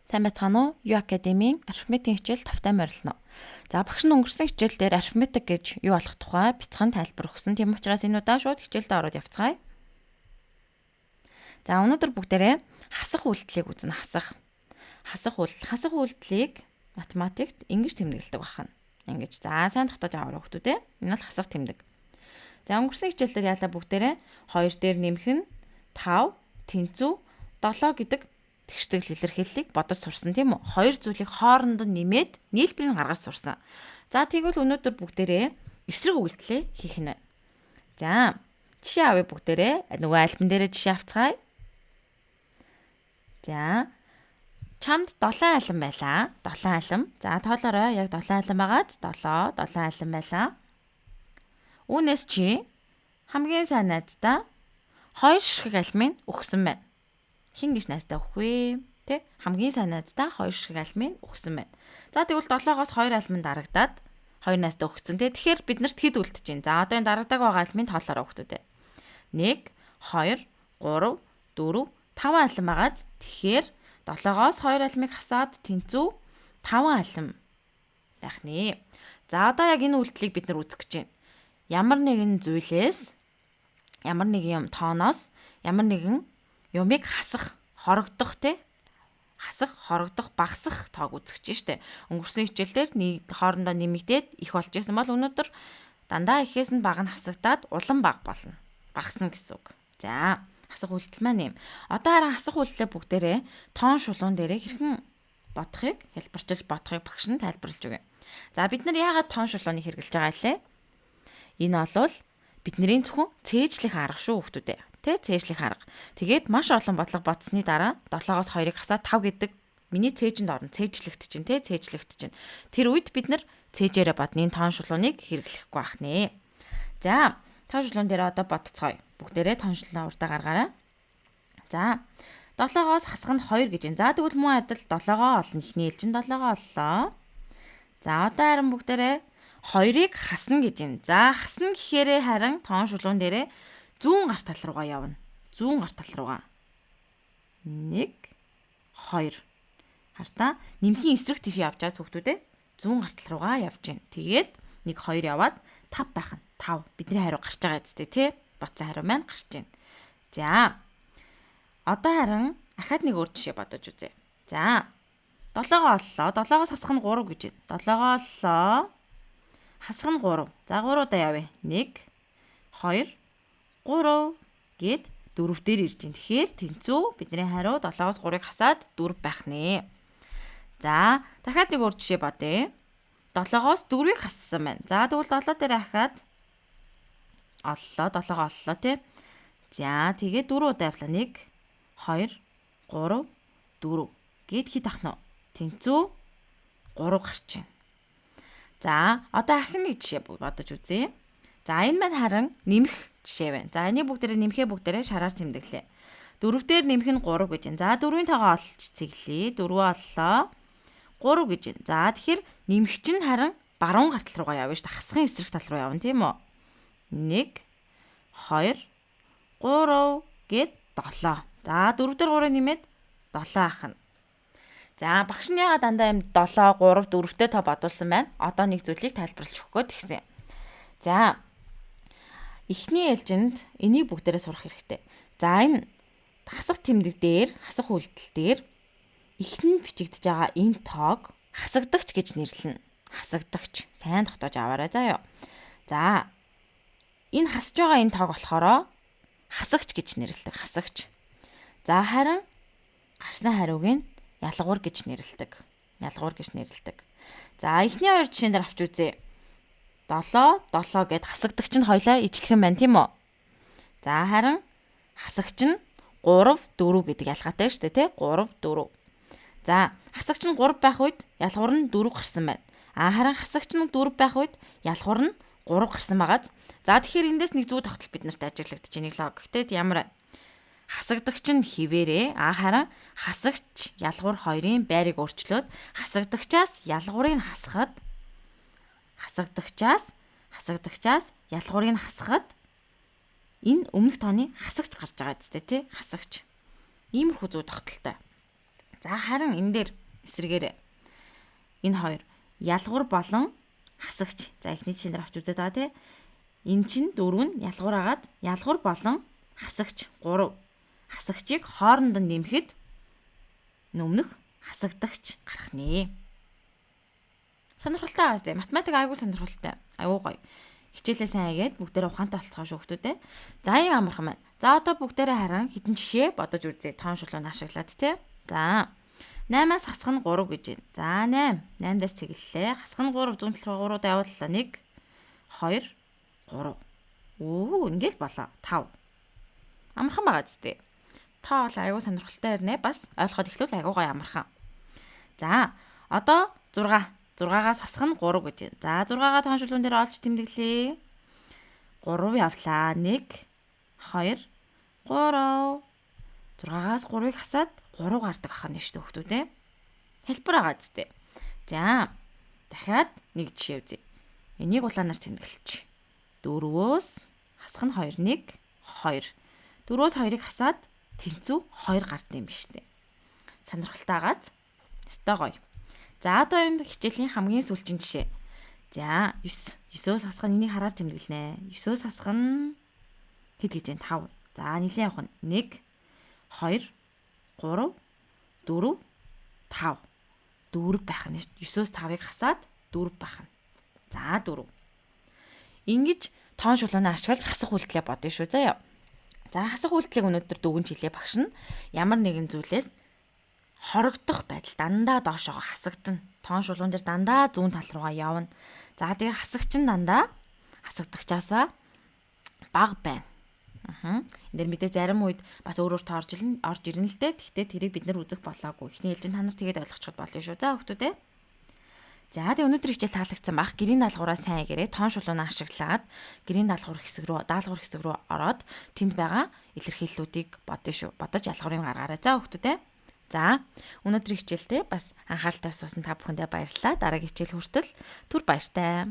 Сайн байцгаана уу? Юу академийн арифметикийн хичээл тавтай морилно. За багш нь өнгөрсөн хичээл дээр арифметик гэж юу болох тухай бяцхан тайлбар өгсөн. Тийм учраас энэ удаа шууд хичээлдээ ороод явцгаая. За өнөөдөр бүгдээрээ хасах үйлдэлийг үзнэ. Хасах үйлдэлийг математикт ингэж тэмдэглэдэг байна. Ингэж. За сайн тогтоож аваарай хүмүүстээ. Энэ бол хасах тэмдэг. За өнгөрсөн хичээл дээр яалаа бүгдээрээ 2 дээр нэмэх нь 5, тэнцүү 7 гэдэг тэгштэл илэрхийллийг бодож сурсан тийм үү? Хоёр зүйлийг хоорондоо нэмээд нийлбэрийг гаргаж сурсан. За тэгвэл өнөөдөр бүгдээрээ эсрэг үйлдэлээ хийх нь байна. За жишээ авъя бүгдээрээ. Нөгөө альбан дээрээ жишээ авцгаая. За чамд 7 алим байлаа. 7 алим. За тоолоорой. Яг 7 алим байгааз 7 алим байлаа. Үүнээс чи хамгийн сайн найздаа 2 ширхэг алимыг өгсөн байна. Хин гэж найздаа өгөх вэ? Тэ? Хамгийн сайн найздаа 2 ширхэг алимыг өгсөн байна. За тэгвэл 7-оос 2 алим дарагдаад 2 найздаа өгсөн. Тэгэхээр бид нарт хэд үлдэж байна? За одоо энэ дарагдаг байгаа алимыг тоолоорой өгтүүдээ. 1 2 3 4 5 алим байгааз тэгэхээр 7-оос 2 алимыг хасаад тэнцүү 5 алим байх нэ. За одоо яг энэ үйлдэлийг бид нар үзэх гэж байна. Ямар нэгэн зүйлээс ямар нэгэн тооноос ямар нэгэн юмыг хасах, хорогдох багасах тоог үзэж штэ. Өнгөрсөн хичээлээр хоорондоо нэмэгдээд их болж исэн бол өнөөдөр дандаа ихээс нь бага нь хасагдаад улам бага болно. Багасна гэсэн үг. За хасах үйлдэл маань юм. Одоо харин хасах үйлдэлээ бүгдээрээ тоон шулуун дээрээ хэрхэн бодохыг хэлбэрчилж бодохыг багш нь тайлбарлаж өгье. За бид нар яагаад тоон шулууныг хэрэглэж байгаа лээ? Энэ бол бидний зөвхөн цээжлэх арга шүү хүмүүстээ. Тэ цээжлэх арга. Тэгээд маш олон бодлого бодсны дараа 7-оос 2-ыг хасаад 5 гэдэг миний цээжинд орно. Цээжлэгт чинь тэ цээжлэгт чинь. Тэр үед бид нар цээжээрээ бодны тоон шулууныг хэрэглэхгүй байх нэ. За тоон шулуун дээр одоо бодцгоё. Бүгдээрээ тоон шулуун урдаа гаргаарай. За 7-оос хасах нь 2 гэж байна. За тэгвэл мөн адил 7-оо олно. Эхний ээлжинд 7-оо оллоо. За одоо харин бүгдээрээ 2-ыг хасна гэж байна. За хасна гэхээрээ харин тоон шулуун дээрээ зүүн гар тал руугаа явна. Зүүн гар тал руугаа. 1 2. Хартаа нэмхийн эсрэг тийш явж байгаа хүүхдүүдээ зүүн гар тал руугаа явж байна. Тэгээд 1 2 яваад 5 байх нь. 5. Бидний хариу гарч байгаа зү тий. Боцсон хариу маань гарч байна. За. Одоо харин ахаад нэг өөр жишээ бодож үзье. За. 7-оо оллоо. 7-оос хасах нь 3 гэж байна. 7-оо оллоо. Хасах нь 3. За 3 удаа явъя. 1 2 3 гээд 4 дээр ирж байна. Тэгэхээр тэнцүү бидний хариу 7-оос 3-ыг хасаад 4 байх нэ. За дахиад нэг өөр жишээ бодъё. 7-оос 4-ыг хассан байна. За тэгвэл 7 дээр ахаад оллоо. 7-оо оллоо тий. За тэгээд 4 удаа явлаа. 1 2 3 4 гээд хит ах нь тэнцүү 3 гарч байна. За одоо ахин нэг жишээ бодож үзье. За энэ маань харин нэмэх жишээ байна. За энийг бүгдээрээ шараар тэмдэглэе. 4 дээр нэмэх нь 3 гэж байна. За 4-ийн тоогоо олж цэглэе. 4 оллоо. 3 гэж байна. За тэгэхээр нэмэх чинь харин баруун гар тал руугаа явна шүү дээ. Хасахын эсрэг тал руу явна тийм үү? 1 2 3 гээд 7. За 4 дээр 3-ыг нэмээд 7 ахна. За багш нь яагаад дандаа юм 7 3 4-тэй тоо бодуулсан байна? Одоо нэг зүйлийг тайлбарлаж өгөх гээд тэгсэн. За эхний ээлжинд энийг бүгдээрээ сурах хэрэгтэй. За энэ хасах тэмдэг дээр, хасах үйлдэл дээр эхний бичигдэж байгаа энэ тоог хасагдагч гэж нэрлэнэ. Хасагдагч. Сайн тогтоож аваарай заа юу. За энэ хасж байгаа энэ тоог болохоор хасагч гэж нэрлэдэг. Хасагч. За харин гарсан хариуг нь ялгуур гэж нэрлэдэг. За эхний хоёр жишээн дээр авч үзье. 7 гэд хасагдагч нь хоёлаа ижлэх юм байна тийм үү? За харин хасагч нь 3 4 гэдэг ялгаатай шүү дээ тий? 3 4. За хасагч нь 3 байх үед ялгуур нь 4 гарсан байна. Харин хасагч нь 4 байх үед ялгуур нь 3 гарсан байгааз. За тэгэхээр эндээс нэг зүү тогтол бид нарт ажиглагдаж байна логик. Тэгэд ямар хасагдагч нь хിവэрээ харин хасагч ялгуур хоёрын байрыг өөрчлөөд хасагдагчаас ялгуурыг хасахад ялгуурыг хасахад энэ өмнөх тооны хасагч гарч байгаа зү тий хасагч. Иймэрхүү зүү тогтолтой. За харин энэ дээр эсрэгээрээ энэ хоёр ялгуур болон хасагч. За эхний жишээн дээр авч үзээд байгаа тий. Энэ чинь 4 нь ялгуур агаад ялгуур болон хасагч 3. Хасагчийг хоорондоо нэмэхэд өмнөх хасагдагч гарах нэ. Сонирхолтой байгаас тий. Математик айгүй сонирхолтой. Айгүй гоё. Хичээлээ сайн хийгээд бүгдээрээ ухаантай болцгоо шүү хүмүүстээ. За ийм амархан байна. За одоо бүгдээрээ харан хитэн жишээ бодож үзье. Тоон шулуун ашиглаад тий. За 8-аас хасах нь 3 гэж байна. За 8 дээр цэглэлээ. Хасах нь 3 зүүн талруу 3-д явууллаа. 1 2 3. Оо ингээл болоо. 5. Амархан байгаа зү. Та бол аягүй сонирхолтой ирнэ. Бас ойлгоход эхлүүл аягүй гоё амархан. За одоо 6. 6-аас хасах нь 3 гэж байна. За 6-гаа тоон шулуун дээр олж тэмдэглэе. 3 явлаа. 1 2 3. 6-аас 3-ыг хасаад 3 гардаг ахна шүү дээ хүмүүс те. Хэлбэр байгаа зү. За дахиад нэг жишээ үзье. Энийг улаанаар тэмдэглэж. 4-өөс хасах нь 2 1 2. 4-өөс 2-ыг хасаад тэнцүү 2 гардаг юм биш үү? Сонирхолтой байгааз. Өстой гоё. За одоо энэ хичээлийн хамгийн сүүлчийн жишээ. За 9. 9-өөс хасах нь энийг хараар тэмдэглэнэ. 9-өөс хасах нь хэд гэж байна? 5. За нэлийн явах нь 1 2 3 4 5. 4 байх нь шүү. 9-өөс 5-ыг хасаад 4 байх нь. За 4. Ингиж тоон шулуунаа ашиглаж хасах үйлдэлээ бодъё шүү заяа. За хасах үйлдэлийг өнөөдөр дүгнж хэлээ багш нь ямар нэгэн зүйлээс хорогдох байдал дандаа доошоо хасагдана. Тоон шулуун дээр дандаа зүүн тал руугаа явна. За тэгээ хасагч нь дандаа хасагдагчаасаа бага байна. Энэ дэр мэдээ зарим үед бас өөр таарж орж ирнэ л дээ. Гэхдээ тэрийг бид нар үзэх болоогүй. Эхний ээлжинд та нар тэгээд ойлгочиход болно шүү. За хүмүүстээ. За тэгээ өнөөдөр хичээл таалагдсан бах. Гэрийн даалгавраа сайн игээрээ тоон шулуунаа ашиглаад гэрийн даалгавар хэсэг рүү ороод тэнд байгаа илэрхийллүүдийг бодъё шүү. Бодож ялгуурыг гаргаарай. За хүмүүстээ. За өнөөдрийн хичээлдээ бас анхаарал тавьсан та бүхэндээ баярлалаа. Дараагийн хичээл хүртэл түр баяртай.